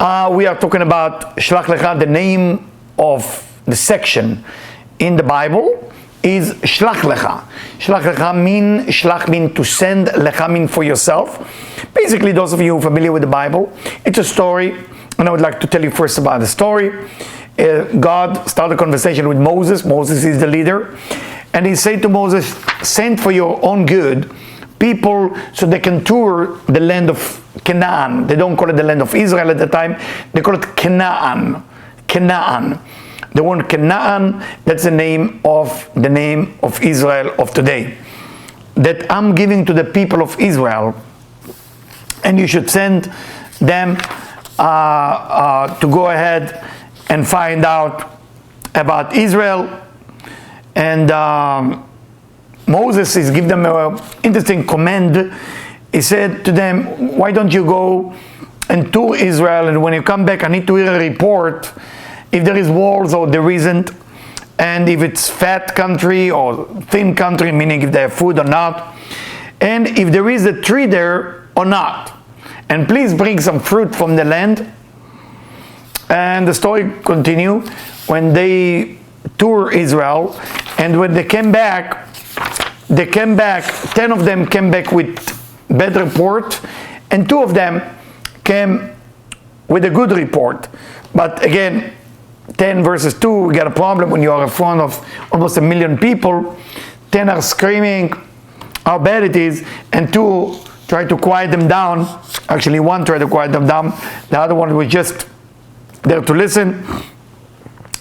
We are talking about Shlach Lecha. The name of the section in the Bible is Shlach Lecha. Shlach Lecha Shlach mean to send, Lecha mean for yourself. Basically, those of you who are familiar with the Bible, it's a story, and I would like to tell you first about the story. God started a conversation with Moses. Moses is the leader, and he said to Moses, send for your own good people so they can tour the land of Canaan. They don't call it the land of Israel at the time, they call it Canaan. Canaan. The word Canaan, that's the name of Israel of today. That I'm giving to the people of Israel, and you should send them to go ahead and find out about Israel. And Moses is giving them an interesting command. He said to them, why don't you go and tour Israel, and when you come back I need to hear a report if there is wars or there isn't, and if it's fat country or thin country, meaning if they have food or not, and if there is a tree there or not, and please bring some fruit from the land. And the story continues. When they tour Israel, and when they came back, 10 of them came back with bad report, and 2 of them came with a good report. But again, 10 versus 2, we got a problem when you are in front of almost 1 million people. 10 are screaming how bad it is, and 2 try to quiet them down. Actually, 1 tried to quiet them down, the other one was just there to listen.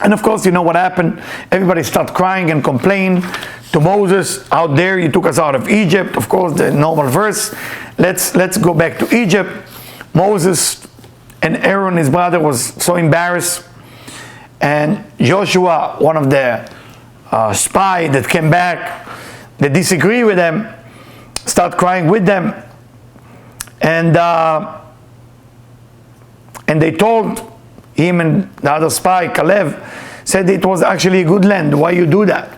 And of course, you know what happened. Everybody started crying and complained to Moses, how dare you took us out of Egypt. Of course, the normal verse. Let's go back to Egypt. Moses and Aaron, his brother, was so embarrassed. And Joshua, one of the spies that came back, they disagree with them, start crying with them. And they told him, and the other spy, Caleb, said it was actually a good land. Why you do that?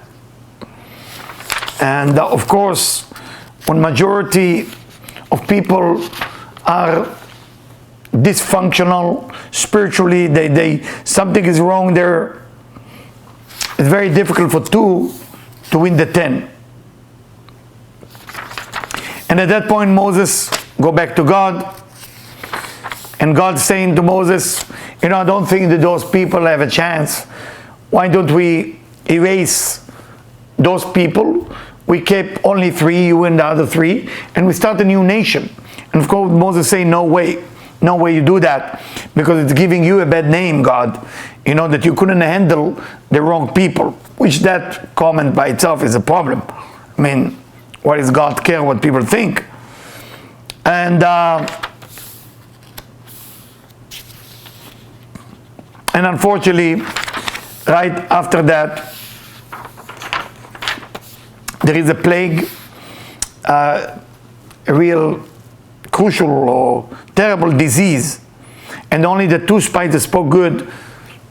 And of course, when majority of people are dysfunctional spiritually, they something is wrong there, it's very difficult for 2 to win the 10. And at that point, Moses go back to God, and God saying to Moses, you know, I don't think that those people have a chance. Why don't we erase those people? We kept only 3, you and the other 3, and we start a new nation. And of course, Moses say, no way you do that, because it's giving you a bad name, God. You know, that you couldn't handle the wrong people, which that comment by itself is a problem. I mean, why does God care what people think? And unfortunately, right after that, there is a plague, a real crucial or terrible disease, and only the 2 spies that spoke good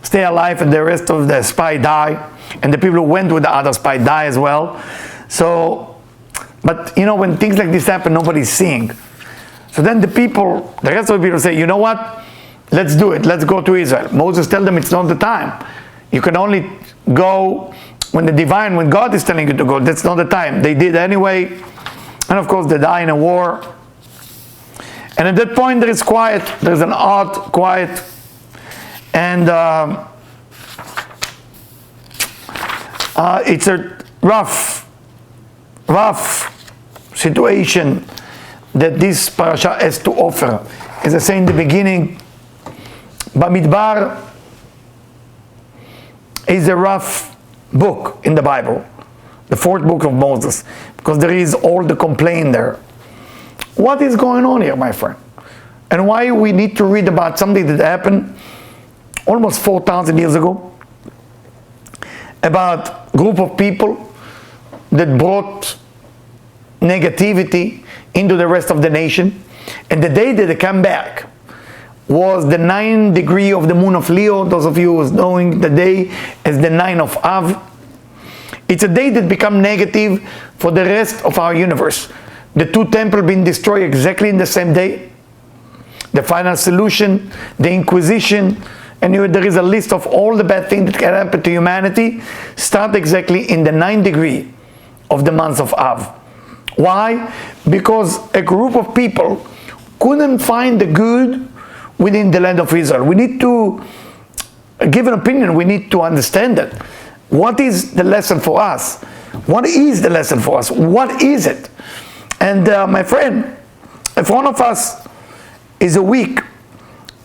stay alive, and the rest of the spy die, and the people who went with the other spy die as well. So, but you know, when things like this happen, nobody's seeing. So then the rest of the people say, you know what? Let's do it. Let's go to Israel. Moses tells them it's not the time. You can only go when God is telling you to go. That's not the time. They did anyway. And of course, they die in a war. And at that point, there is quiet. There's an odd quiet. And it's a rough situation that this parasha has to offer. As I say in the beginning, Bamidbar is a rough book in the Bible, the 4th book of Moses, because there is all the complaint there. What is going on here, my friend? And why we need to read about something that happened almost 4,000 years ago, about a group of people that brought negativity into the rest of the nation, and the day that they come back was the 9th degree of the moon of Leo. Those of you who is knowing the day as the 9 of Av. It's a day that become negative for the rest of our universe. The 2 temples being destroyed exactly in the same day. the final solution, the Inquisition, and there is a list of all the bad things that can happen to humanity, start exactly in the 9th degree of the month of Av. Why? Because a group of people couldn't find the good within the land of Israel. We need to give an opinion, we need to understand it. What is the lesson for us? What is the lesson for us? What is it? And my friend, in front of us is a week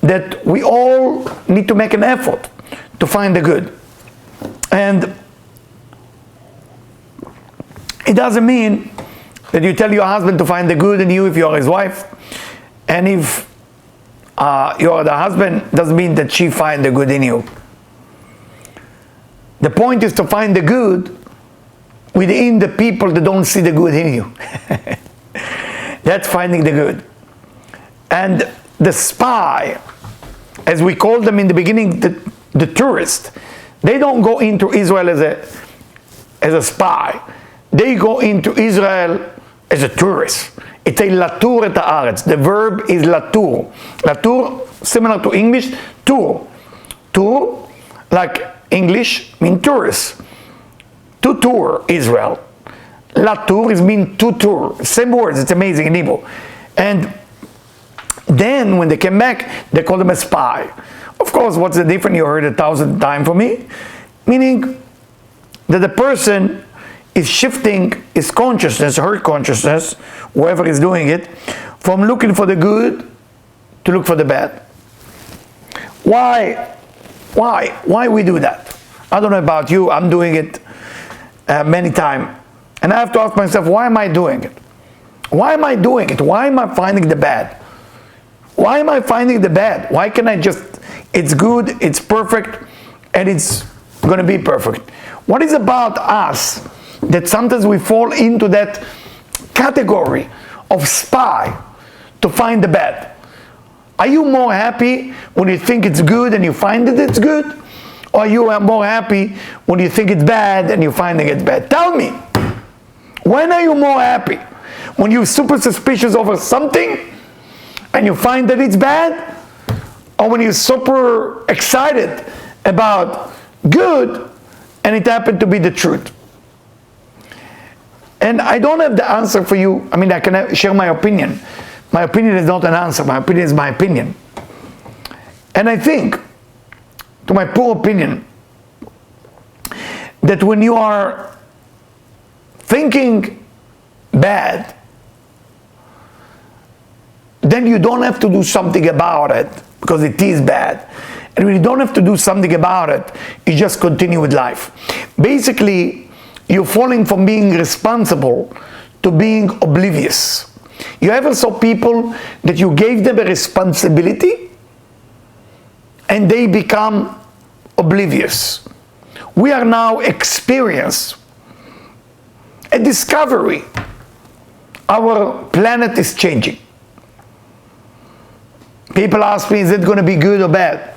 that we all need to make an effort to find the good. And it doesn't mean that you tell your husband to find the good in you if you are his wife, and if you are the husband, doesn't mean that she find the good in you. The point is to find the good within the people that don't see the good in you. That's finding the good. And the spy, as we called them in the beginning, the tourist, they don't go into Israel as a spy. They go into Israel as a tourist. It's a latur et haaretz. The verb is latur. Latur, similar to English, tour. Tour, like English, mean tourist. To tour Israel. Latur is mean to tour. Same words, it's amazing in Hebrew. And then when they came back, they called them a spy. Of course, what's the difference? You heard 1,000 times from me. Meaning that the person is shifting his consciousness, her consciousness, whoever is doing it, from looking for the good to look for the bad. Why we do that? I don't know about you, I'm doing it many times. And I have to ask myself, why am I doing it? Why am I doing it? Why am I finding the bad? Why am I finding the bad? Why can I just, it's good, it's perfect, and it's going to be perfect? What is about us that sometimes we fall into that category of spy to find the bad? Are you more happy when you think it's good and you find that it's good? Or are you more happy when you think it's bad and you find that it's bad? Tell me, when are you more happy? When you're super suspicious over something and you find that it's bad? Or when you're super excited about good and it happened to be the truth? And I don't have the answer for you. I mean, I can share my opinion. My opinion is not an answer. My opinion is my opinion. And I think, to my poor opinion, that when you are thinking bad, then you don't have to do something about it because it is bad. And when you don't have to do something about it, you just continue with life. Basically, you're falling from being responsible to being oblivious. You ever saw people that you gave them a responsibility and they become oblivious? We are now experiencing a discovery. Our planet is changing. People ask me, is it going to be good or bad?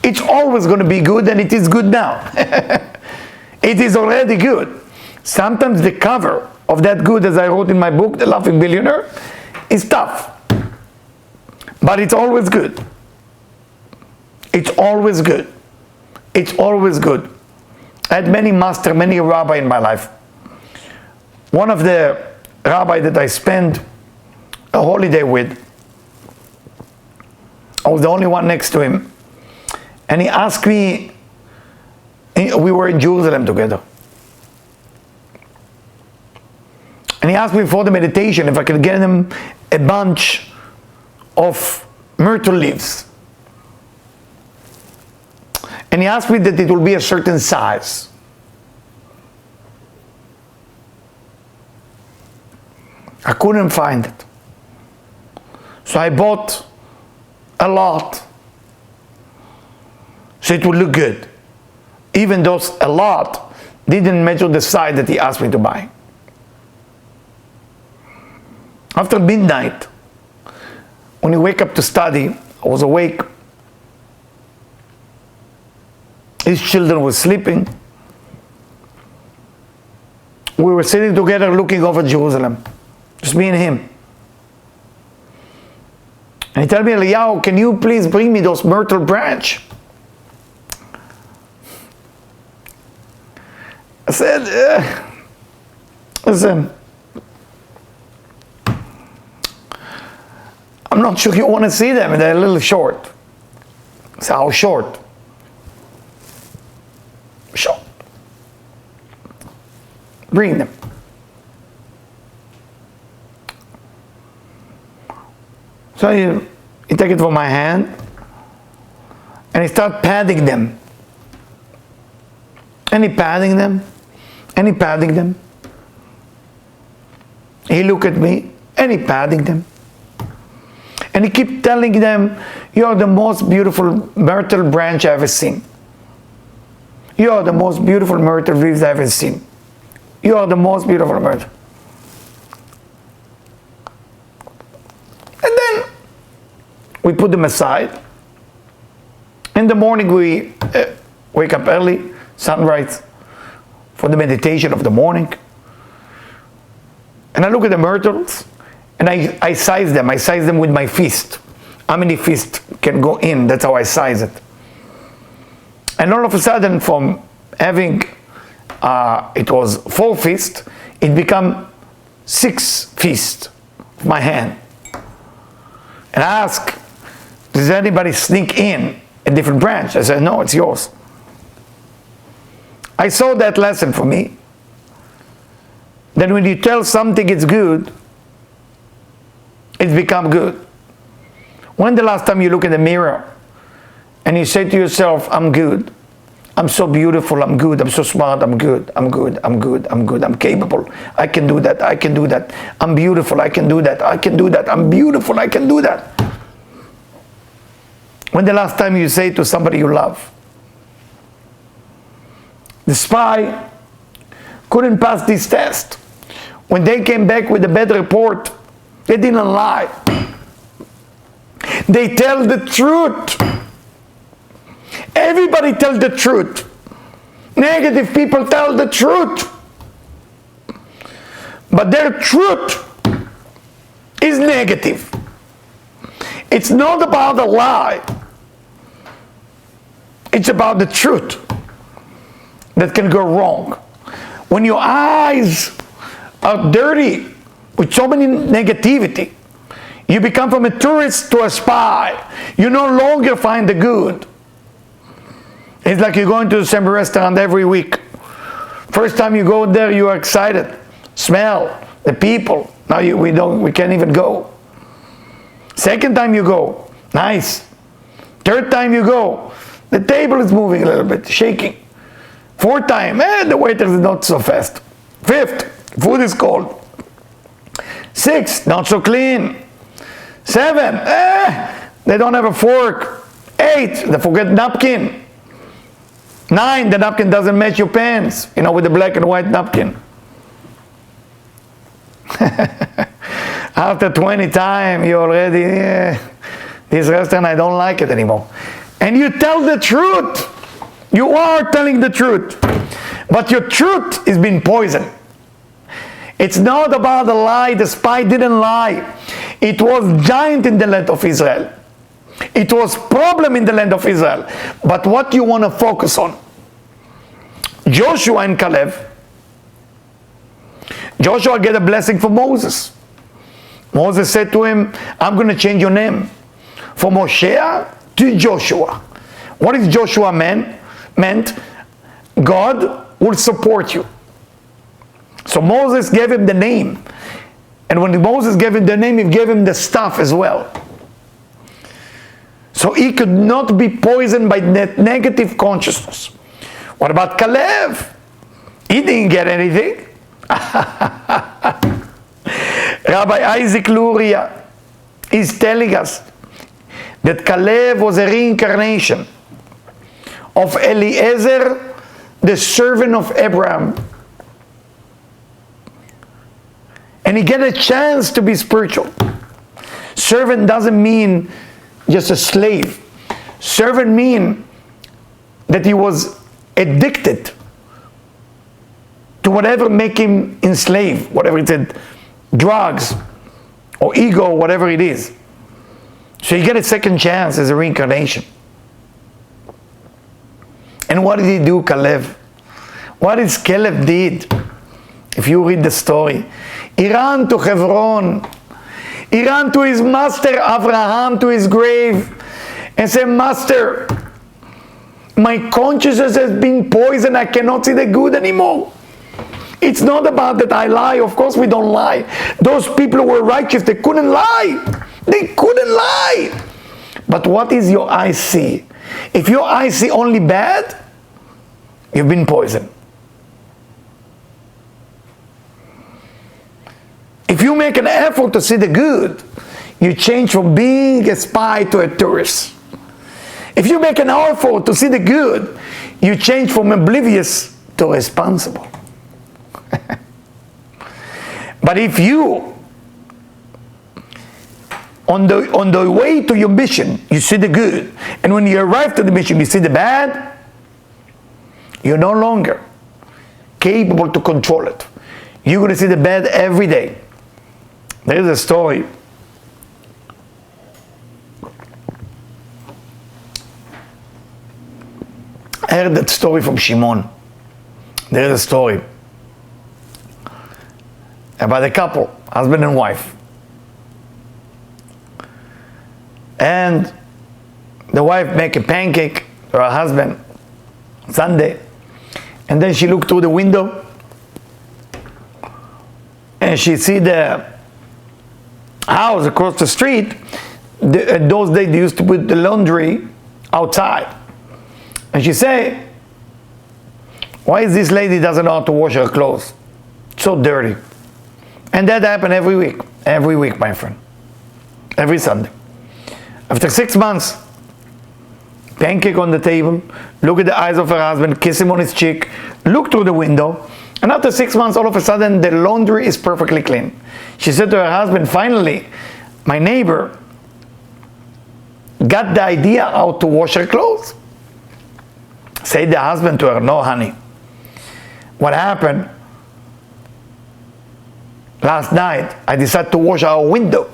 It's always going to be good, and it is good now. It is already good. Sometimes the cover of that good, as I wrote in my book, The Laughing Billionaire, is tough. But it's always good. It's always good. It's always good. I had many masters, many rabbis in my life. One of the rabbis that I spent a holiday with, I was the only one next to him. And he asked me, we were in Jerusalem together. And he asked me before the meditation if I could get him a bunch of myrtle leaves. And he asked me that it will be a certain size. I couldn't find it. So I bought a lot, so it would look good, even though a lot didn't measure the size that he asked me to buy. After midnight, when you wake up to study, I was awake. His children were sleeping. We were sitting together looking over Jerusalem, just me and him. And he told me, Eliyahu, can you please bring me those myrtle branch? I said, listen, I'm not sure you want to see them. They're a little short. I said, how short? Short. Bring them. So he take it from my hand and he start patting them. And he patting them. And he patting them. He look at me and he patting them. And he keep telling them, you are the most beautiful myrtle branch I've ever seen. You are the most beautiful myrtle leaves I've ever seen. You are the most beautiful myrtle. And then we put them aside. In the morning we wake up early, sunrise, for the meditation of the morning. And I look at the myrtles and I size them. I size them with my fist. How many fists can go in? That's how I size it. And all of a sudden, from having, it was 4 fists, it become 6 fists of my hand. And I ask, does anybody sneak in a different branch? I said, no, it's yours. I saw that lesson for me. Then when you tell something it's good, it's become good. When the last time you look in the mirror and you say to yourself, I'm good, I'm so beautiful, I'm good, I'm so smart, I'm good, I'm good, I'm good, I'm good, I'm capable, I can do that, I can do that, I'm beautiful, I can do that, I can do that, I'm beautiful, I can do that. When the last time you say to somebody you love, the spy couldn't pass this test. When they came back with a bad report, they didn't lie. They tell the truth. Everybody tells the truth. Negative people tell the truth. But their truth is negative. It's not about a lie. It's about the truth that can go wrong. When your eyes are dirty with so many negativity, you become from a tourist to a spy. You no longer find the good. It's like you're going to the same restaurant every week. First time you go there, you are excited. Smell the people. Now we can't even go. Second time you go, nice. Third time you go, the table is moving a little bit, shaking. Fourth time, the waiter is not so fast. Fifth, food is cold. Sixth, not so clean. Seven, they don't have a fork. Eight, they forget napkin. 9, the napkin doesn't match your pants, with the black and white napkin. After 20 times, you already, this restaurant, I don't like it anymore. And you tell the truth. You are telling the truth. But your truth is being poisoned. It's not about the lie. The spy didn't lie. It was giant in the land of Israel. It was problem in the land of Israel. But what you want to focus on? Joshua and Caleb. Joshua get a blessing from Moses. Moses said to him, I'm going to change your name from Moshe to Joshua. What is Joshua meant? God will support you. So Moses gave him the name. And when Moses gave him the name, he gave him the staff as well. So he could not be poisoned by that negative consciousness. What about Caleb? He didn't get anything. Rabbi Isaac Luria is telling us that Caleb was a reincarnation of Eliezer, the servant of Abraham. And he get a chance to be spiritual. Servant doesn't mean just a slave. Servant mean that he was addicted to whatever make him enslaved, whatever it is, drugs or ego, whatever it is. So you get a second chance as a reincarnation. And what did he do, Caleb? What did Caleb did? If you read the story, he ran to Hebron. He ran to his master Abraham, to his grave, and said, Master, my consciousness has been poisoned. I cannot see the good anymore. It's not about that I lie. Of course we don't lie. Those people who were righteous, they couldn't lie. They couldn't lie. But what is your eyes see? If your eyes see only bad, you've been poisoned. If you make an effort to see the good, you change from being a spy to a tourist. If you make an effort to see the good, you change from oblivious to responsible. But if you, on the way to your mission, you see the good, and when you arrive to the mission, you see the bad, you're no longer capable to control it. You're going to see the bad every day. There is a story. I heard that story from Shimon. There is a story about a couple, husband and wife. And the wife make a pancake for her husband Sunday, and then she looked through the window and she see the house across the street. In those days they used to put the laundry outside, and she say, why is this lady doesn't know how to wash her clothes? It's so dirty. And that happened every week, my friend, every Sunday. After 6 months, pancake on the table, look at the eyes of her husband, kiss him on his cheek, look through the window, and after 6 months, all of a sudden, the laundry is perfectly clean. She said to her husband, finally, my neighbor got the idea how to wash her clothes. Said the husband to her, no, honey. What happened? Last night, I decided to wash our window.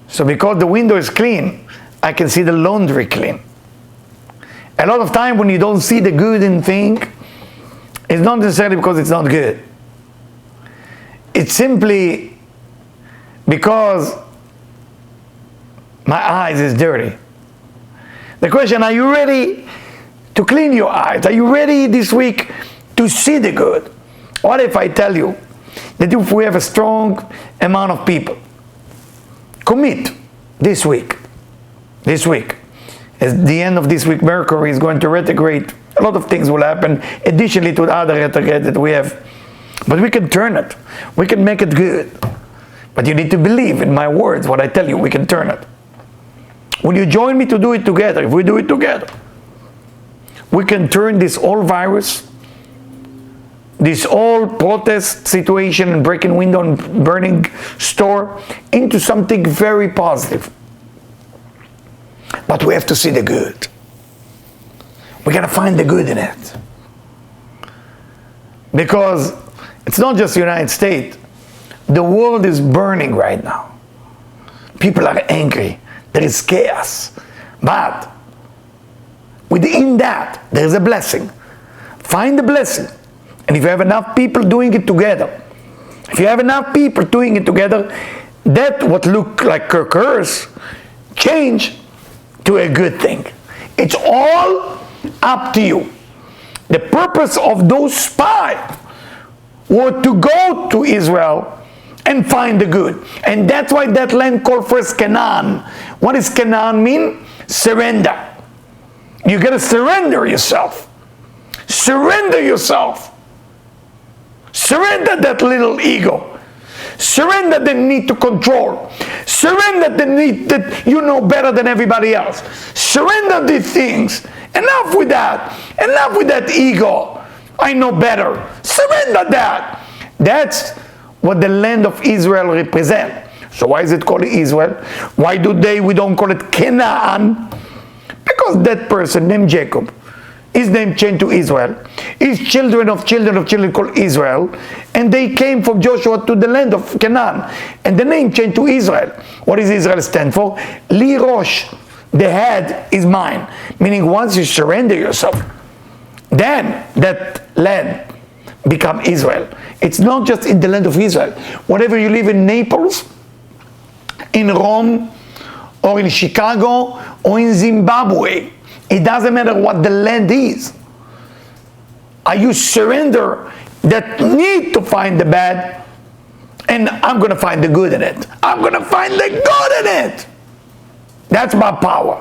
So because the window is clean, I can see the laundry clean. A lot of time when you don't see the good in thing, it's not necessarily because it's not good. It's simply because my eyes is dirty. The question, are you ready to clean your eyes? Are you ready this week to see the good? What if I tell you that if we have a strong amount of people commit this week, at the end of this week, Mercury is going to retrograde. A lot of things will happen, additionally to the other retrograde that we have. But we can turn it. We can make it good. But you need to believe in my words, what I tell you, we can turn it. Will you join me to do it together? If we do it together, we can turn this whole virus, this whole protest situation and breaking window and burning store into something very positive. But we have to see the good. We gotta find the good in it. Because it's not just the United States. The world is burning right now. People are angry. There is chaos. But within that, there is a blessing. Find the blessing. And if you have enough people doing it together, that what look like a curse change to a good thing. It's all up to you. The purpose of those spies were to go to Israel and find the good. And that's why that land called first Canaan. What does Canaan mean? Surrender. You gotta surrender yourself. Surrender yourself. Surrender that little ego. Surrender the need to control. Surrender the need that you know better than everybody else. Surrender these things. Enough with that. Enough with that ego. I know better. Surrender that. That's what the land of Israel represents. So why is it called Israel? Why we don't call it Canaan? Because that person named Jacob his name changed to Israel. His children of children of children called Israel. And they came from Joshua to the land of Canaan. And the name changed to Israel. What does Israel stand for? Li Rosh. The head is mine. Meaning once you surrender yourself, then that land become Israel. It's not just in the land of Israel. Whatever you live in Naples, in Rome, or in Chicago, or in Zimbabwe, it doesn't matter what the land is. Are you surrender that need to find the bad, and I'm going to find the good in it. I'm going to find the good in it. That's my power.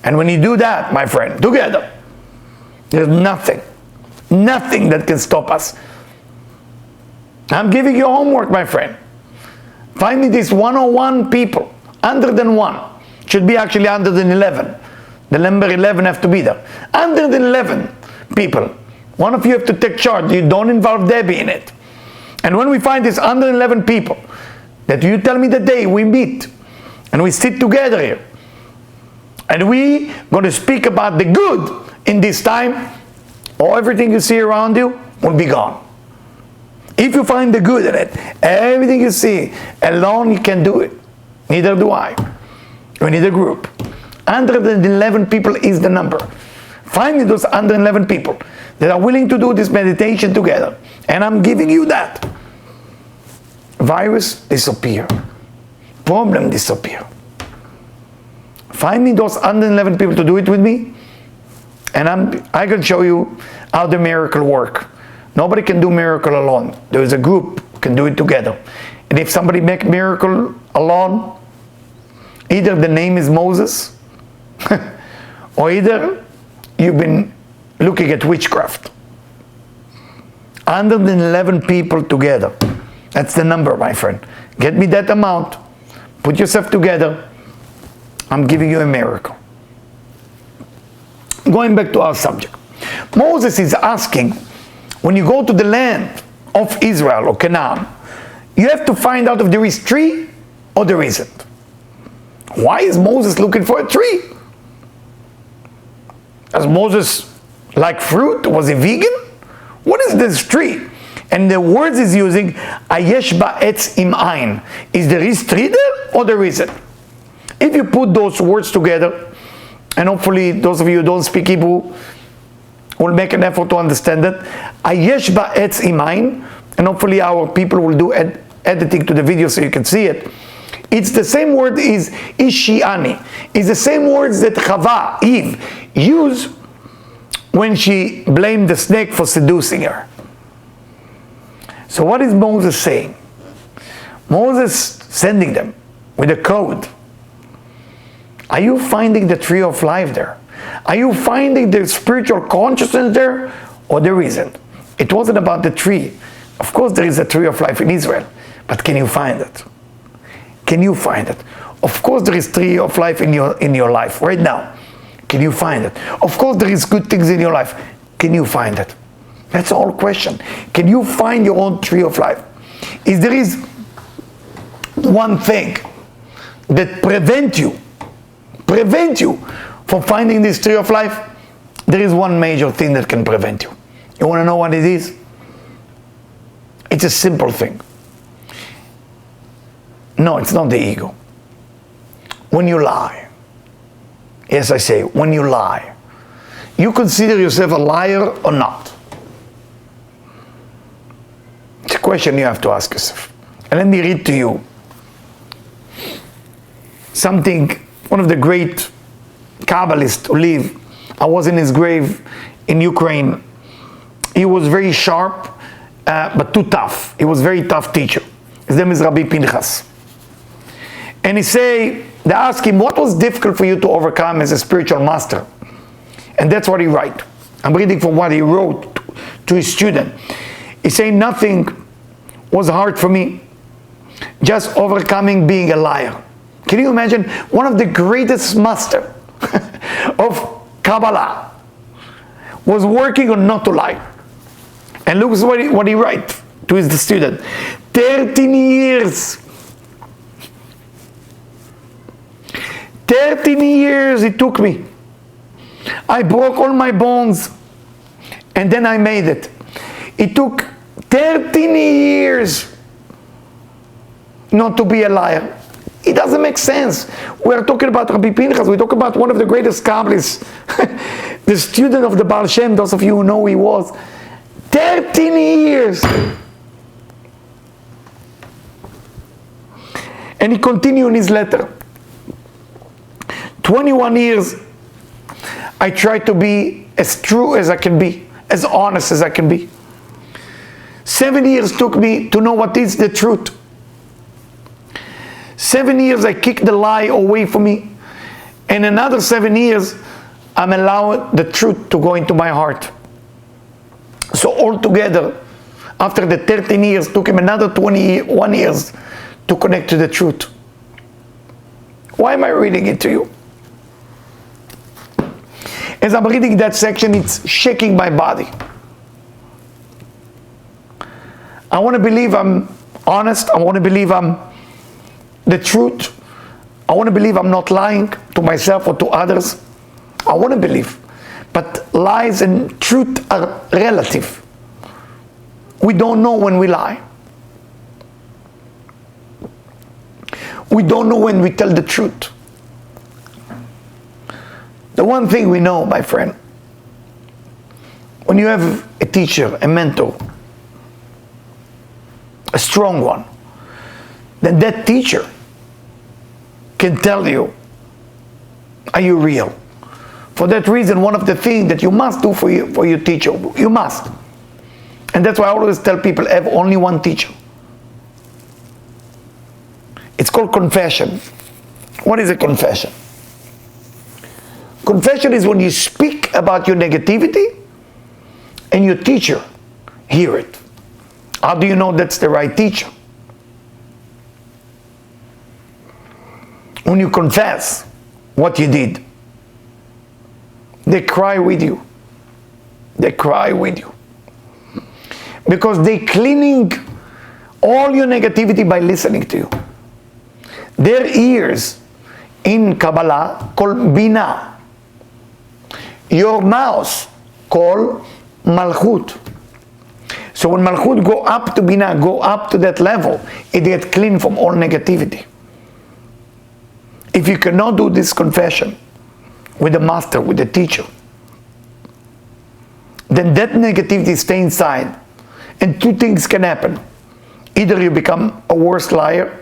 And when you do that, my friend, together, there's nothing that can stop us. I'm giving you homework, my friend. Find me these 101 people, 101. Should be actually 111. The number 11 have to be there. 111 people. One of you have to take charge. You don't involve Debbie in it. And when we find these 111 people, that you tell me the day we meet, and we sit together here, and we going to speak about the good in this time, or everything you see around you will be gone. If you find the good in it, everything you see alone, you can do it. Neither do I. We need a group. 111 people is the number. Find me those 111 people that are willing to do this meditation together. And I'm giving you that. Virus disappear. Problem disappear. Find me those 111 people to do it with me, and I can show you how the miracle work. Nobody can do miracle alone. There is a group can do it together. And if somebody make miracle alone, either the name is Moses, or either you've been looking at witchcraft. 111 people together. That's the number, my friend. Get me that amount. Put yourself together. I'm giving you a miracle. Going back to our subject. Moses is asking, when you go to the land of Israel or Canaan, you have to find out if there is tree or there isn't. Why is Moses looking for a tree? Does Moses like fruit? Was he vegan? What is this tree? And the words he's using, Ayesh ba'etz im ein. Is there is tree there or there isn't? If you put those words together, and hopefully those of you who don't speak Hebrew will make an effort to understand it. Ayesh ba'etz im ein, and hopefully our people will do editing to the video so you can see it. It's the same word is Ishiani. It's the same words that Chava, Eve, used when she blamed the snake for seducing her. So what is Moses saying? Moses sending them with a code. Are you finding the tree of life there? Are you finding the spiritual consciousness there? Or there isn't? It wasn't about the tree. Of course there is a tree of life in Israel. But can you find it? Can you find it? Of course there is tree of life in your life right now. Can you find it? Of course there is good things in your life. Can you find it? That's the whole question. Can you find your own tree of life? If there is one thing that prevent you from finding this tree of life, there is one major thing that can prevent you. You want to know what it is? It's a simple thing. No, it's not the ego. When you lie, yes, I say, when you lie, you consider yourself a liar or not? It's a question you have to ask yourself. And let me read to you something, one of the great Kabbalists who lived. I was in his grave in Ukraine. He was very sharp, but too tough. He was a very tough teacher. His name is Rabbi Pinchas. And they ask him, what was difficult for you to overcome as a spiritual master? And that's what he wrote. I'm reading from what he wrote to his student. He said, nothing was hard for me, just overcoming being a liar. Can you imagine? One of the greatest masters of Kabbalah was working on not to lie. And look what he writes to his student. 13 years. 13 years it took me. I broke all my bones. And then I made it. It took 13 years not to be a liar. It doesn't make sense. We're talking about Rabbi Pinchas. We talk about one of the greatest Kabbalists, the student of the Baal Shem, those of you who know who he was. 13 years. And he continued in his letter. 21 years, I tried to be as true as I can be, as honest as I can be. 7 years took me to know what is the truth. 7 years I kicked the lie away from me. And another 7 years, I'm allowing the truth to go into my heart. So altogether, after the 13 years, took him another 21 years to connect to the truth. Why am I reading it to you? As I'm reading that section, it's shaking my body. I want to believe I'm honest. I want to believe I'm the truth. I want to believe I'm not lying to myself or to others. I want to believe. But lies and truth are relative. We don't know when we lie. We don't know when we tell the truth. The one thing we know, my friend, when you have a teacher, a mentor, a strong one, then that teacher can tell you, are you real? For that reason, one of the things that you must do for your teacher, you must. And that's why I always tell people, have only one teacher. It's called confession. What is a confession? Confession is when you speak about your negativity and your teacher hear it. How do you know that's the right teacher? When you confess what you did, they cry with you. They cry with you. Because they're cleaning all your negativity by listening to you. Their ears in Kabbalah called Bina. Your mouth called Malchut. So when Malchut go up to Bina, go up to that level, it gets clean from all negativity. If you cannot do this confession with the master, with the teacher, then that negativity stays inside. And two things can happen. Either you become a worse liar,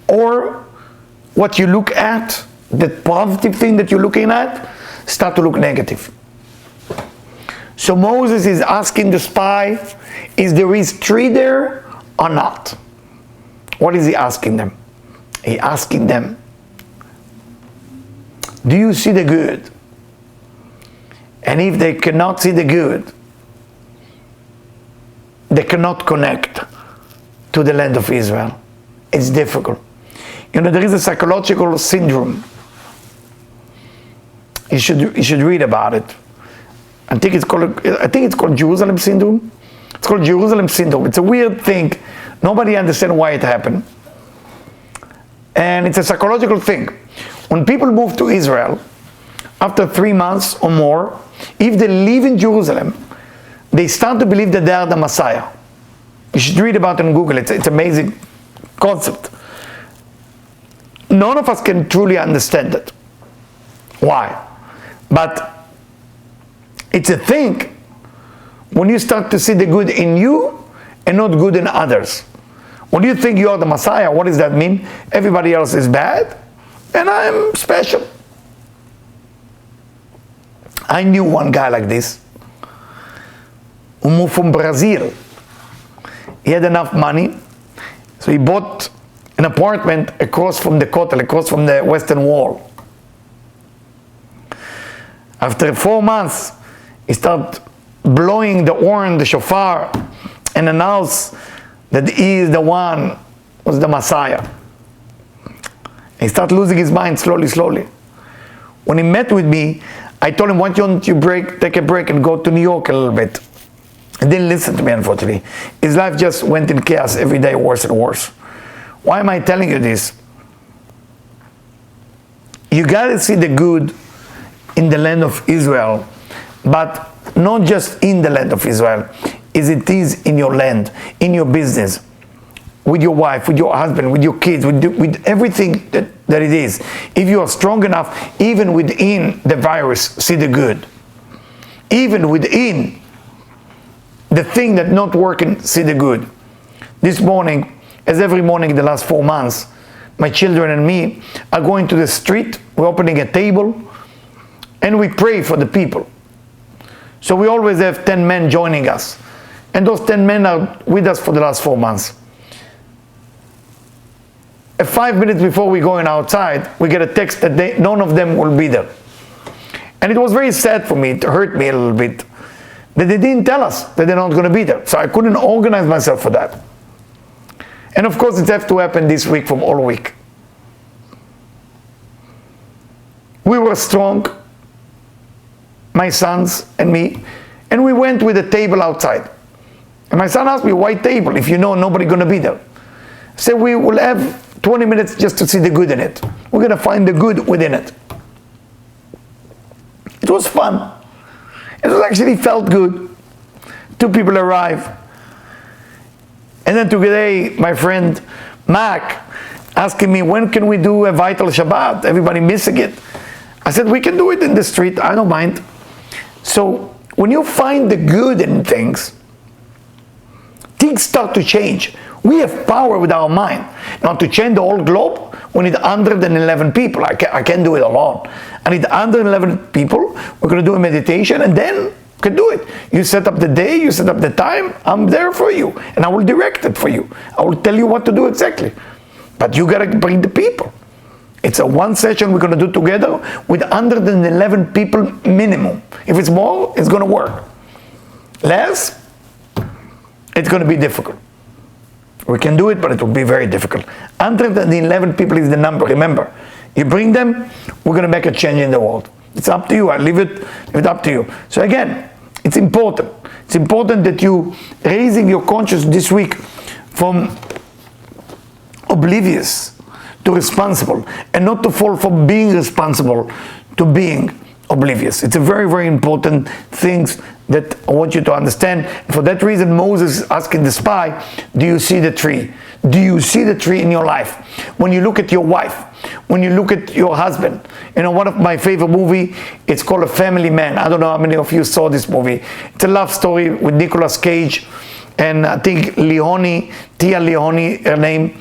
or what you look at, that positive thing that you're looking at, start to look negative. So Moses is asking the spy, is there is tree there or not? What is he asking them? He asking them, do you see the good? And if they cannot see the good, they cannot connect to the land of Israel. It's difficult. You know, there is a psychological syndrome. You should read about it. I think it's called Jerusalem syndrome. It's called Jerusalem syndrome. It's a weird thing. Nobody understands why it happened. And it's a psychological thing. When people move to Israel, after 3 months or more, if they live in Jerusalem, they start to believe that they are the Messiah. You should read about it on Google. It's an amazing concept. None of us can truly understand it. Why? But it's a thing when you start to see the good in you and not good in others. When you think you are the Messiah, what does that mean? Everybody else is bad and I'm special. I knew one guy like this who moved from Brazil. He had enough money, so he bought an apartment across from the Kotel, across from the Western Wall. After 4 months, he started blowing the horn, the shofar, and announced that he is the one, was the Messiah. He started losing his mind slowly, slowly. When he met with me, I told him, why don't you take a break and go to New York a little bit? He didn't listen to me, unfortunately. His life just went in chaos every day, worse and worse. Why am I telling you this? You got to see the good in the land of Israel, but not just in the land of Israel, as it is in your land, in your business, with your wife, with your husband, with your kids, with everything that it is. If you are strong enough, even within the virus, see the good. Even within the thing that's not working, see the good. This morning, as every morning in the last 4 months, my children and me are going to the street, we're opening a table, and we pray for the people. So we always have 10 men joining us. And those 10 men are with us for the last 4 months. 5 minutes before we going outside, we get a text that none of them will be there. And it was very sad for me, it hurt me a little bit, that they didn't tell us that they're not going to be there. So I couldn't organize myself for that. And of course it has to happen this week from all week. We were strong, my sons and me, and we went with a table outside. And my son asked me, why table if you know nobody's going to be there? I said, we will have 20 minutes just to see the good in it. We're going to find the good within it. It was fun. It was actually felt good. 2 people arrived. And then today, my friend Mac asking me, when can we do a Vital Shabbat? Everybody missing it. I said, we can do it in the street. I don't mind. So when you find the good in things, things start to change. We have power with our mind. Now to change the whole globe, we need 111 people. I can't do it alone. I need 111 people. We're going to do a meditation and then we can do it. You set up the day, you set up the time, I'm there for you. And I will direct it for you. I will tell you what to do exactly. But you got to bring the people. It's a one session we're going to do together with 111 people minimum. If it's more, it's going to work. Less, it's going to be difficult. We can do it, but it will be very difficult. 111 people is the number. Remember, you bring them, we're going to make a change in the world. It's up to you. I leave it up to you. So again, it's important. It's important that you raising your conscience this week from oblivious to responsible, and not to fall from being responsible to being oblivious. It's a very, very important thing that I want you to understand. For that reason, Moses is asking the spy, do you see the tree? Do you see the tree in your life? When you look at your wife, when you look at your husband, you know, one of my favorite movie, it's called A Family Man. I don't know how many of you saw this movie. It's a love story with Nicolas Cage and I think Tia Leone, her name.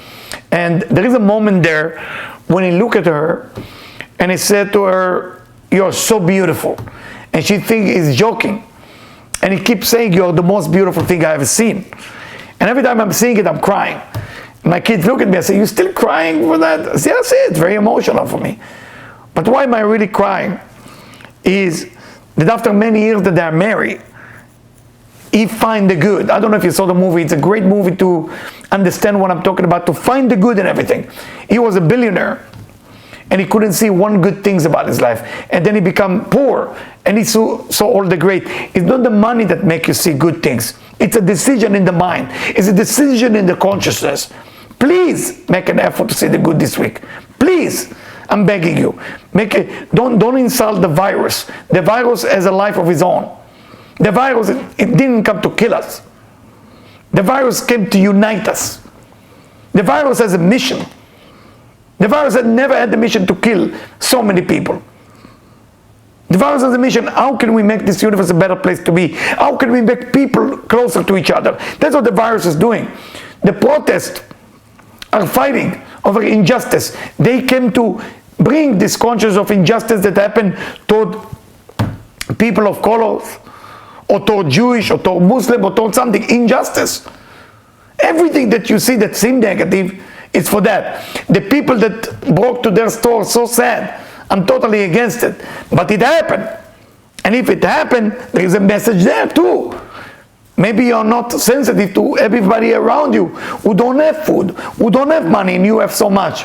And there is a moment there when he looked at her and he said to her, you're so beautiful. And she thinks he's joking. And he keeps saying, you're the most beautiful thing I ever seen. And every time I'm seeing it, I'm crying. My kids look at me and say, you still crying for that? I say, yes, it's very emotional for me. But why am I really crying? Is that after many years that they're married, he find the good. I don't know if you saw the movie. It's a great movie to understand what I'm talking about, to find the good in everything. He was a billionaire and he couldn't see one good things about his life. And then he become poor and he saw all the great. It's not the money that make you see good things. It's a decision in the mind. It's a decision in the consciousness. Please make an effort to see the good this week. Please, I'm begging you. Don't insult the virus. The virus has a life of its own. The virus, it didn't come to kill us. The virus came to unite us. The virus has a mission. The virus had never had the mission to kill so many people. The virus has a mission, how can we make this universe a better place to be? How can we make people closer to each other? That's what the virus is doing. The protests are fighting over injustice. They came to bring this consciousness of injustice that happened toward people of color, or toward Jewish, or toward Muslim, or toward something, injustice. Everything that you see that seems negative, it's for that. The people that broke to their store, so sad. I'm totally against it. But it happened. And if it happened, there is a message there too. Maybe you're not sensitive to everybody around you who don't have food, who don't have money, and you have so much.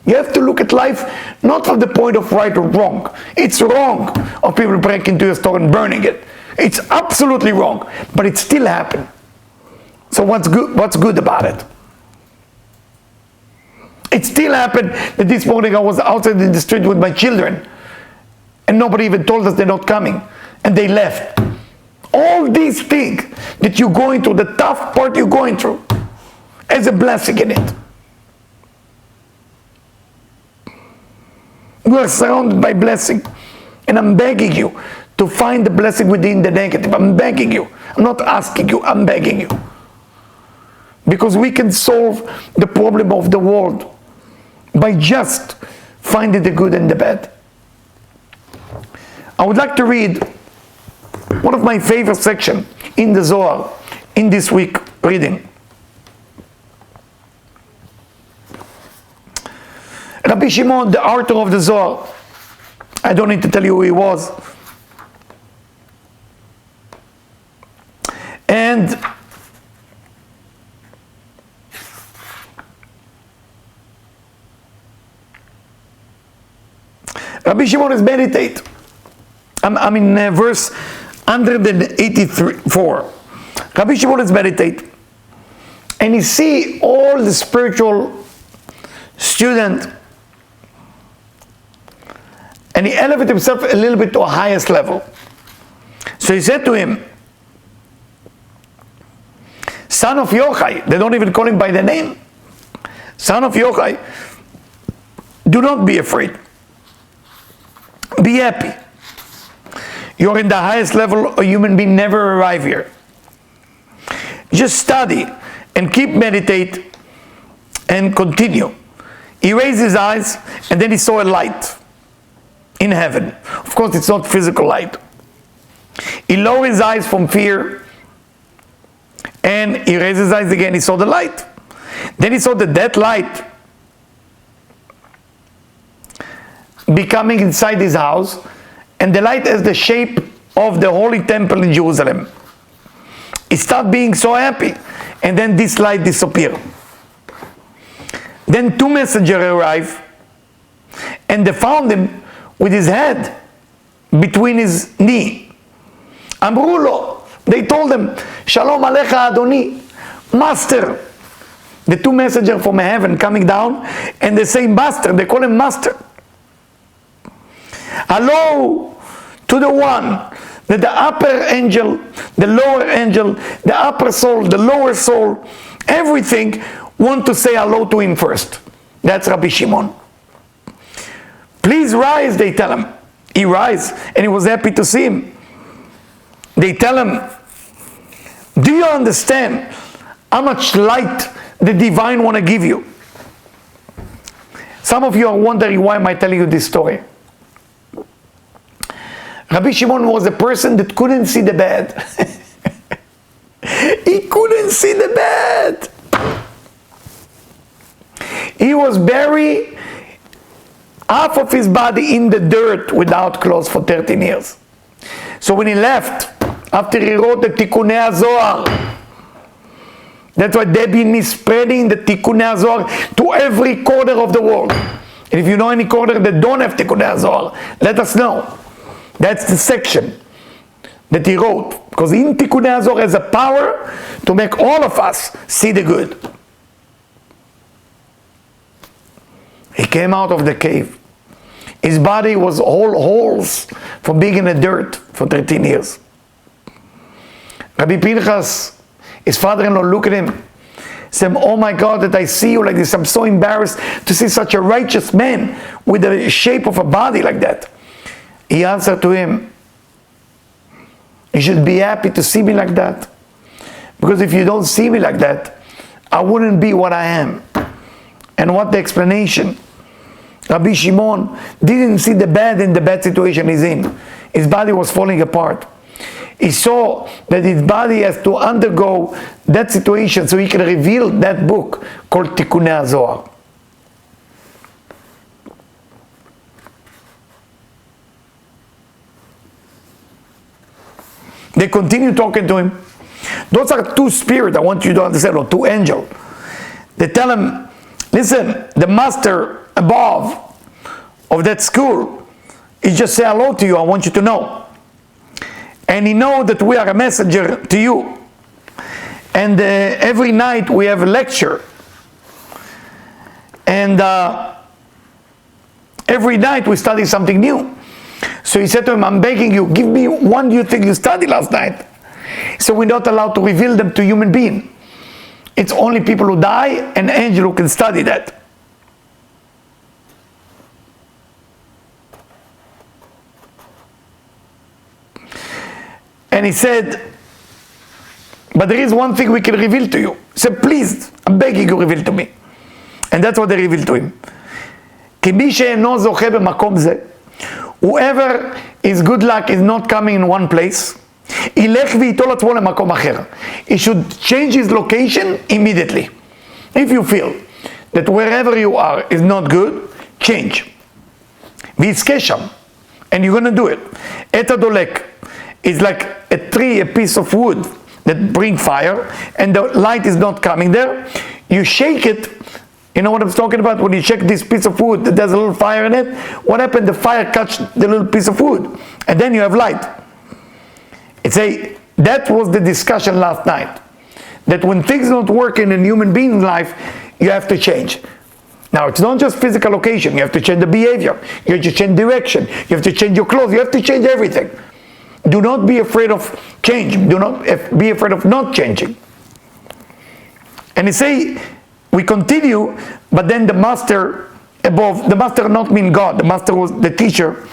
You have to look at life not from the point of right or wrong. It's wrong of people breaking into your store and burning it. It's absolutely wrong, but it still happened. So what's good about it? It still happened that this morning I was outside in the street with my children, and nobody even told us they're not coming, and they left. All these things that you're going through, the tough part you're going through, has a blessing in it. We are surrounded by blessing, and I'm begging you to find the blessing within the negative. I'm begging you. I'm not asking you, I'm begging you. Because we can solve the problem of the world by just finding the good and the bad. I would like to read one of my favorite sections in the Zohar in this week reading. Rabbi Shimon, the author of the Zohar, I don't need to tell you who he was. And Rabbi Shimon is meditate. I'm in verse 184. Rabbi Shimon is meditate. And he see all the spiritual student, and he elevated himself a little bit to a highest level. So he said to him, son of Yochai, they don't even call him by the name, son of Yochai, do not be afraid. Be happy. You're in the highest level a human being never arrive here. Just study and keep meditate and continue. He raised his eyes and then he saw a light in heaven. Of course, it's not physical light. He lowered his eyes from fear and he raised his eyes again. He saw the light. Then he saw that light becoming inside his house, and the light has the shape of the holy temple in Jerusalem. He started being so happy, and then this light disappeared. Then two messengers arrived, and they found him with his head between his knee. Amru lo, they told him, Shalom Alecha Adoni, Master. The two messengers from heaven coming down, and they say Master, they call him Master. Hello to the one that the upper angel, the lower angel, the upper soul, the lower soul, everything want to say hello to him first. That's Rabbi Shimon. Please rise, they tell him. He rise, and he was happy to see him. They tell him, do you understand how much light the divine want to give you? Some of you are wondering, why am I telling you this story? Rabbi Shimon was a person that couldn't see the bad. He couldn't see the bad. He was buried half of his body in the dirt without clothes for 13 years. So when he left, after he wrote the Tikkunei HaZohar, that's why they've been spreading the Tikkunei HaZohar to every corner of the world. And if you know any corner that don't have Tikkunei HaZohar, let us know. That's the section that he wrote. Because in Tikkunei HaZohar has a power to make all of us see the good. He came out of the cave. His body was all holes from being in the dirt for 13 years. Rabbi Pinchas, his father-in-law, looked at him, said, oh my God, that I see you like this. I'm so embarrassed to see such a righteous man with the shape of a body like that. He answered to him, you should be happy to see me like that. Because if you don't see me like that, I wouldn't be what I am. And what the explanation? Rabbi Shimon didn't see the bad in the bad situation he's in. His body was falling apart. He saw that his body has to undergo that situation so he can reveal that book called Tikkunei HaZohar. They continue talking to him. Those are two spirits, I want you to understand, or two angels. They tell him, listen, the master above of that school, he just say hello to you, I want you to know. And he know that we are a messenger to you. And every night we have a lecture. And every night we study something new. So he said to him, I'm begging you, give me one new thing you studied last night. So we're not allowed to reveal them to human being. It's only people who die and angel who can study that. And he said, but there is one thing we can reveal to you. He said, please, I'm begging you, reveal to me. And that's what they revealed to him. Whoever is good luck is not coming in one place. He should change his location immediately. If you feel that wherever you are is not good, change. And you're going to do it. Etadolek is like a tree, a piece of wood that bring fire, and the light is not coming there. You shake it. You know what I'm talking about? When you shake this piece of wood that there's a little fire in it, what happened? The fire catches the little piece of wood, and then you have light. That was the discussion last night. That when things don't work in a human being's life, you have to change. Now, it's not just physical location. You have to change the behavior. You have to change direction. You have to change your clothes. You have to change everything. Do not be afraid of change. Do not be afraid of not changing. And he say, we continue, but then the master above, the master not mean God, the master was the teacher.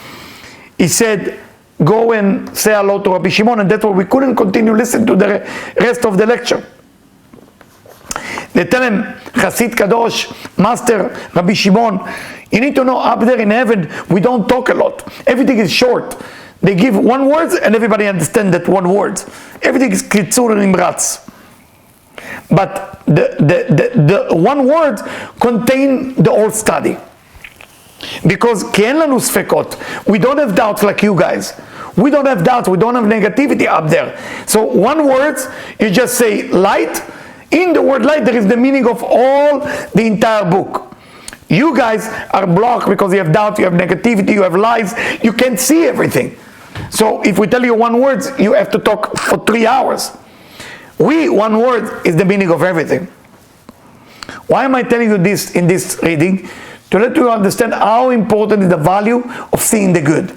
He said, go and say hello to Rabbi Shimon, and that's why we couldn't continue listening to the rest of the lecture. They tell him, Chassid Kadosh, Master Rabbi Shimon, you need to know up there in heaven, we don't talk a lot. Everything is short. They give one word and everybody understands that one word. Everything is kitzur and imratz. But the one word contains the whole study. Because we don't have doubts like you guys. We don't have doubts, we don't have negativity up there. So one word, you just say light. In the word light, there is the meaning of all the entire book. You guys are blocked because you have doubt, you have negativity, you have lies, you can't see everything. So if we tell you one word, you have to talk for 3 hours. One word is the meaning of everything. Why am I telling you this in this reading? To let you understand how important is the value of seeing the good.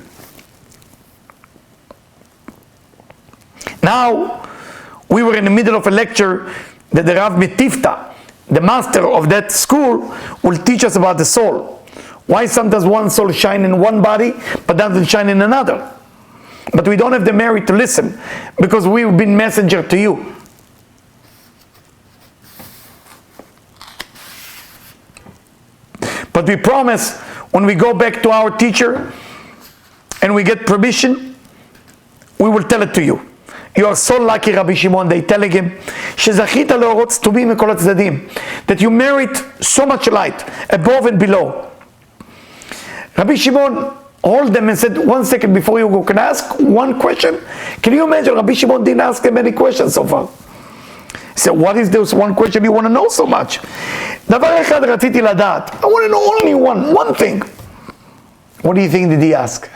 Now, we were in the middle of a lecture that the Rav Metifta, the master of that school, will teach us about the soul. Why sometimes one soul shines in one body, but doesn't shine in another. But we don't have the merit to listen, because we've been messenger to you. But we promise, when we go back to our teacher, and we get permission, we will tell it to you. You are so lucky, Rabbi Shimon, they telling him, שזכית לאורות סתומים מכל הצדדים, that you merit so much light, above and below. Rabbi Shimon hold them and said, 1 second before you go, can I ask one question? Can you imagine, Rabbi Shimon didn't ask him any questions so far. He said, what is this one question you want to know so much? דבר אחד רציתי לדעת. I want to know only one thing. What do you think did he ask?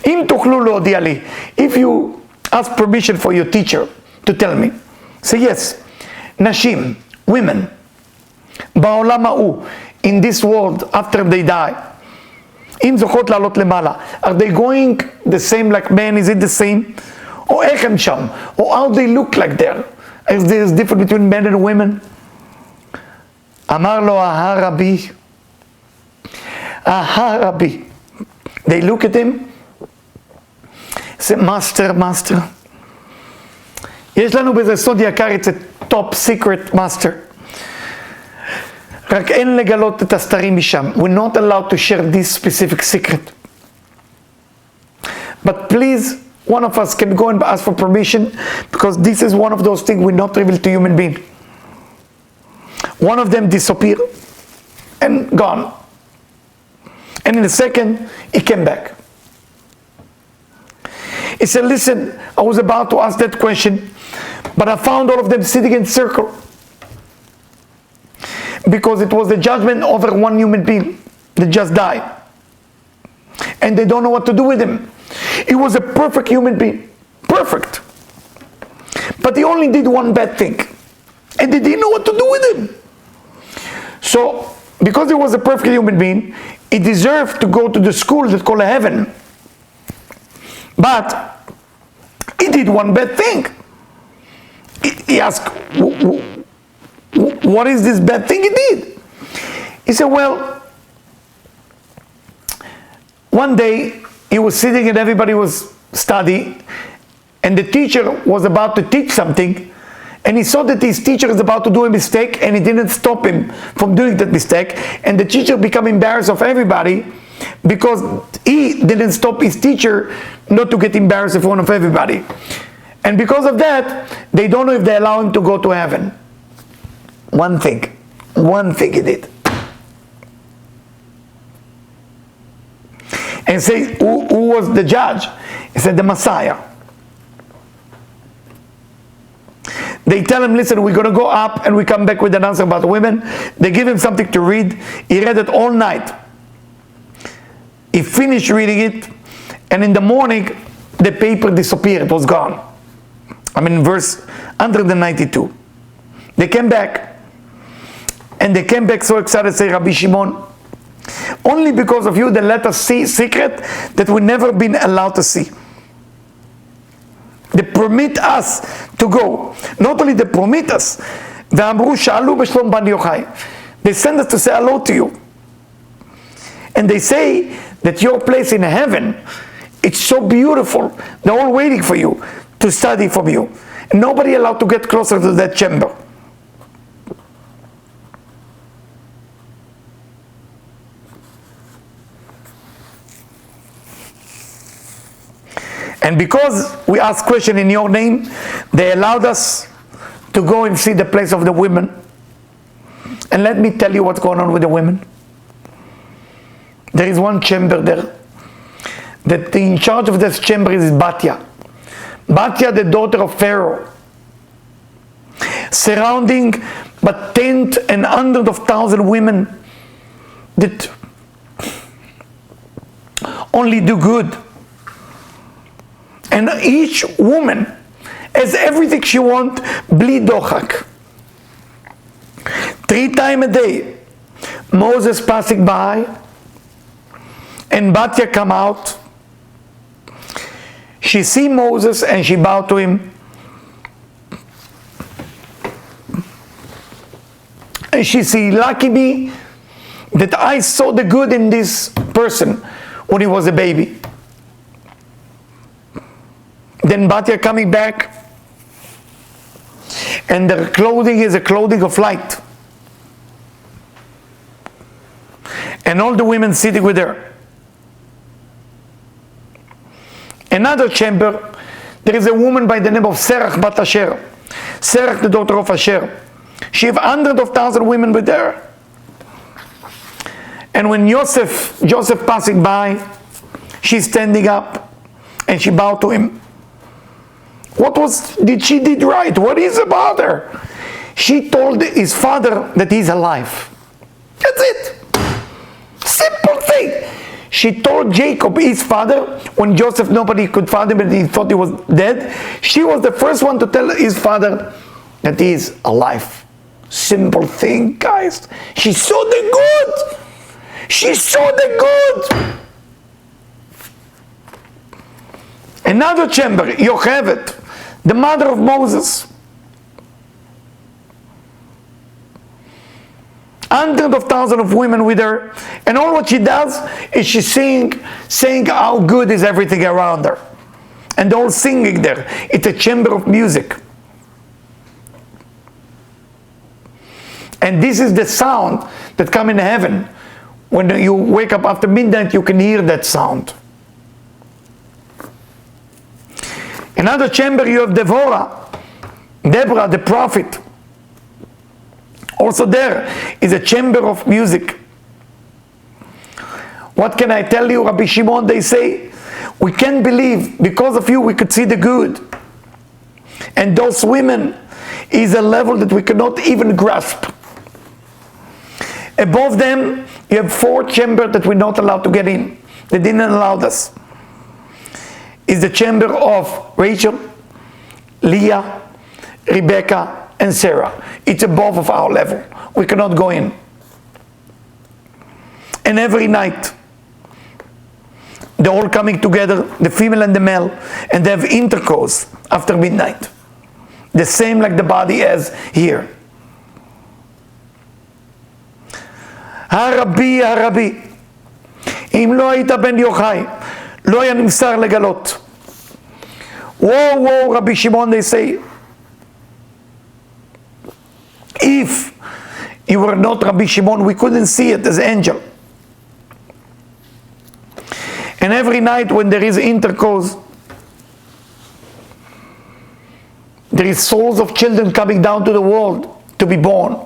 אם תוכלו להודיע לי, if you ask permission for your teacher to tell me, say yes, נשים, women, בעולם ההוא, in this world after they die, אם זוכות לעלות למעלה, are they going the same like men? Is it the same? או איך הם שם? Or how they look like there? Is there a difference between men and women? אמר לו הרבי, הרבי. They look at him, say, master, יש לנו בזה סוד יקר, it's a top secret, master. רק אין לגלות את הסתרים משם. We're not allowed to share this specific secret. But please, one of us can go and ask for permission, because this is one of those things we not reveal to human being. One of them disappeared and gone. And in a second, he came back. He said, listen, I was about to ask that question, but I found all of them sitting in circle. Because it was the judgment over one human being that just died. And they don't know what to do with him. He was a perfect human being. Perfect. But he only did one bad thing. And they didn't know what to do with him. So, because he was a perfect human being, he deserved to go to the school that's called heaven. But he did one bad thing. He asked, what is this bad thing he did? He said, well, one day he was sitting and everybody was studying, and the teacher was about to teach something, and he saw that his teacher is about to do a mistake, and he didn't stop him from doing that mistake, and the teacher became embarrassed of everybody because he didn't stop his teacher not to get embarrassed in front of everybody. And because of that, they don't know if they allow him to go to heaven. One thing he did. And say, who was the judge? He said, the Messiah. They tell him, listen, we're going to go up and we come back with an answer about women. They give him something to read. He read it all night. He finished reading it, and in the morning, the paper disappeared. It was gone. Verse 192. They came back, and they came back so excited, say, Rabbi Shimon, only because of you they let us see secret that we never been allowed to see. They permit us to go. Not only they permit us, they send us to say hello to you. And they say that your place in heaven, it's so beautiful. They're all waiting for you to study from you. And nobody allowed to get closer to that chamber. And because we asked question in your name, they allowed us to go and see the place of the women. And let me tell you what's going on with the women. There is one chamber there. That in charge of this chamber is Batya. Batya, the daughter of Pharaoh. Surrounding but 10 and hundreds of thousands women that only do good. And each woman has everything she wants, bli dochak. 3 times a day, Moses passing by, and Batya come out. She see Moses and she bowed to him. And she see, lucky me that I saw the good in this person when he was a baby. Then Batya coming back, and their clothing is a clothing of light. And all the women sitting with her. Another chamber, there is a woman by the name of Serach bat Asher. Serach, the daughter of Asher. She have hundreds of thousands of women with her. And when Joseph passing by, she's standing up and she bowed to him. Did she did right? What is about her? She told his father that he's alive. That's it. Simple thing. She told Jacob, his father, when Joseph, nobody could find him and he thought he was dead. She was the first one to tell his father that he is alive. Simple thing, guys. She saw the good. She saw the good. Another chamber, Yocheved, the mother of Moses. Hundreds of thousands of women with her, and all what she does is she saying how good is everything around her, and they're all singing there. It's a chamber of music, and this is the sound that comes in heaven. When you wake up after midnight, you can hear that sound. Another chamber, you have Deborah, the prophet. Also there is a chamber of music. What can I tell you, Rabbi Shimon? They say, we can't believe, because of you we could see the good. And those women is a level that we cannot even grasp. Above them, you have 4 chambers that we're not allowed to get in. They didn't allow us. Is the chamber of Rachel, Leah, Rebecca, and Sarah. It's above of our level. We cannot go in. And every night, they're all coming together, the female and the male, and they have intercourse after midnight. The same like the body has here. הרבי, הרבי, אם לא היית בן יוחאי, לא היה נמסר לגלות. Whoa, whoa, Rabbi Shimon, they say, if you were not Rabbi Shimon, we couldn't see it as angel. And every night when there is intercourse, there is souls of children coming down to the world to be born.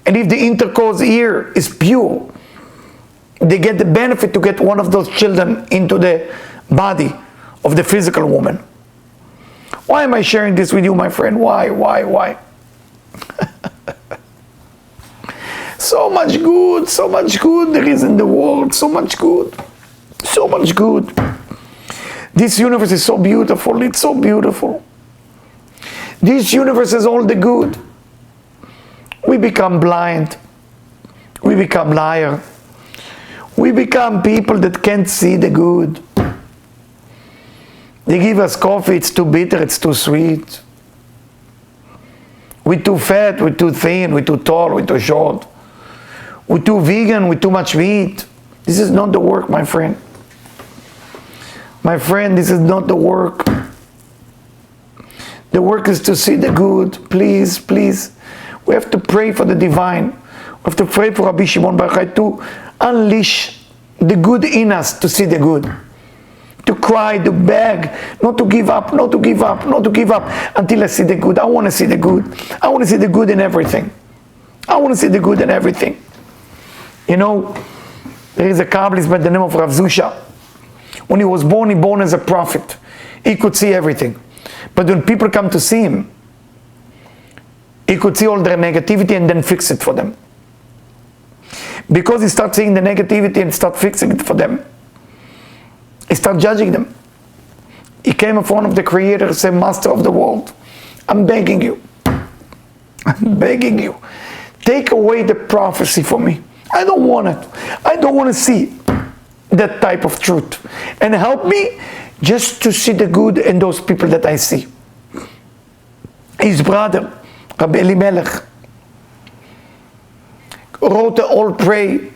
And if the intercourse here is pure, they get the benefit to get one of those children into the body of the physical woman. Why am I sharing this with you, my friend? Why? So much good there is in the world, so much good. This universe is so beautiful, it's so beautiful. This universe is all the good. We become blind. We become liar. We become people that can't see the good. They give us coffee, it's too bitter, it's too sweet. We're too fat, we're too thin, we're too tall, we're too short. We're too vegan, we're too much meat. This is not the work, my friend. My friend, this is not the work. The work is to see the good. Please. We have to pray for the divine. We have to pray for Rabbi Shimon Bar Yochai to unleash the good in us, to see the good. To cry, to beg, not to give up until I see the good. I want to see the good. I want to see the good in everything. You know, there is a Kabbalist by the name of Rav Zusha. When he was born, he born as a prophet. He could see everything. But when people come to see him, he could see all their negativity and then fix it for them. Because he starts seeing the negativity and start fixing it for them, he starts judging them. He came in front of the Creator and said, Master of the world, I'm begging you, take away the prophecy for me. I don't want it. I don't want to see that type of truth. And help me just to see the good in those people that I see. His brother, Rabbi Elimelech, wrote an old prayer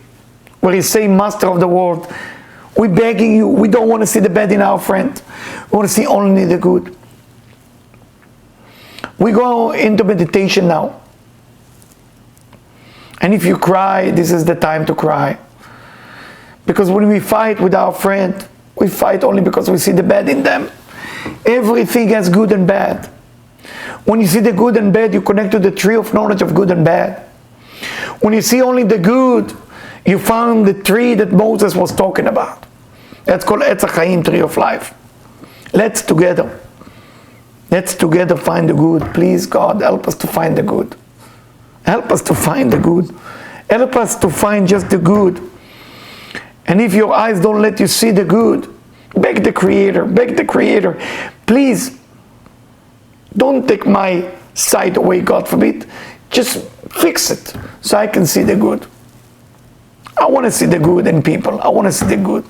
where he say, Master of the world, we're begging you, we don't want to see the bad in our friend. We want to see only the good. We go into meditation now. And if you cry, this is the time to cry. Because when we fight with our friend, we fight only because we see the bad in them. Everything has good and bad. When you see the good and bad, you connect to the tree of knowledge of good and bad. When you see only the good, you found the tree that Moses was talking about. That's called Etz HaChaim, tree of life. Let's together find the good. Please, God, help us to find the good. Help us to find the good. Help us to find just the good. And if your eyes don't let you see the good, beg the Creator, please, don't take my sight away, God forbid. Just fix it so I can see the good. I want to see the good in people. I want to see the good.